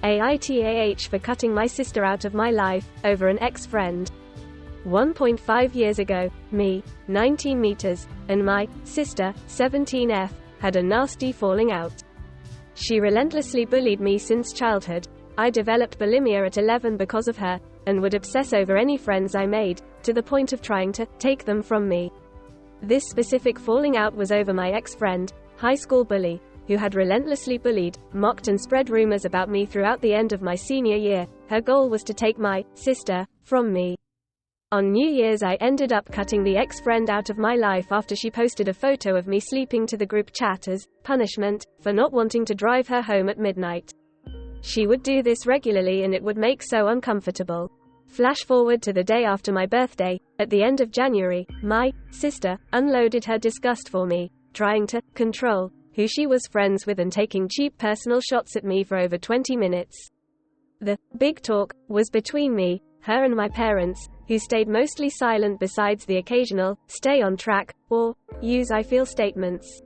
AITAH for cutting my sister out of my life, over an ex-friend. 1.5 years ago, me, 19 meters, and my sister, 17F, had a nasty falling out. She relentlessly bullied me since childhood. I developed bulimia at 11 because of her, and would obsess over any friends I made, to the point of trying to take them from me. This specific falling out was over my ex-friend, high school bully, who had relentlessly bullied, mocked and spread rumors about me throughout the end of my senior year. Her goal was to take my sister from me. On New Year's I ended up cutting the ex-friend out of my life after she posted a photo of me sleeping to the group chat as punishment for not wanting to drive her home at midnight. She would do this regularly and it would make so uncomfortable. Flash forward to the day after my birthday, at the end of January, my sister unloaded her disgust for me, trying to control who she was friends with and taking cheap personal shots at me for over 20 minutes. The big talk was between me, her and my parents, who stayed mostly silent besides the occasional stay on track or use I feel statements.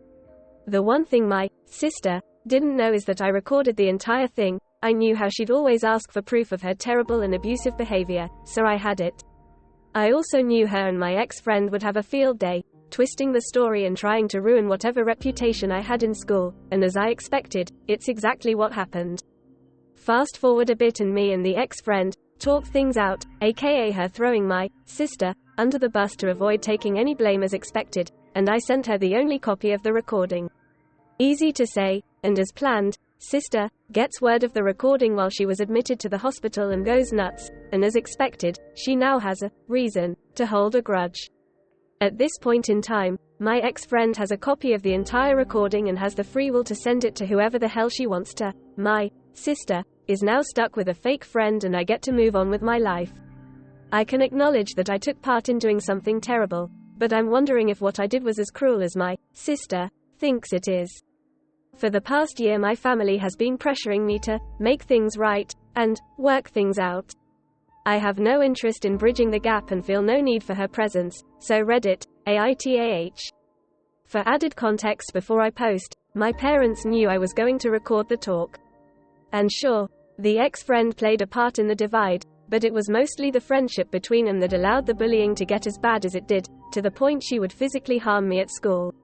The one thing my sister didn't know is that I recorded the entire thing. I knew how she'd always ask for proof of her terrible and abusive behavior, so I had it. I also knew her and my ex-friend would have a field day, twisting the story and trying to ruin whatever reputation I had in school, and as I expected, it's exactly what happened. Fast forward a bit and me and the ex-friend talked things out, aka her throwing my sister under the bus to avoid taking any blame as expected, and I sent her the only copy of the recording. Easy to say, and as planned, sister gets word of the recording while she was admitted to the hospital and goes nuts, and as expected, she now has a reason to hold a grudge. At this point in time, my ex-friend has a copy of the entire recording and has the free will to send it to whoever the hell she wants to. My sister is now stuck with a fake friend and I get to move on with my life. I can acknowledge that I took part in doing something terrible, but I'm wondering if what I did was as cruel as my sister thinks it is. For the past year my family has been pressuring me to make things right and work things out. I have no interest in bridging the gap and feel no need for her presence, so Reddit, AITAH. For added context before I post, my parents knew I was going to record the talk. And sure, the ex-friend played a part in the divide, but it was mostly the friendship between them that allowed the bullying to get as bad as it did, to the point she would physically harm me at school.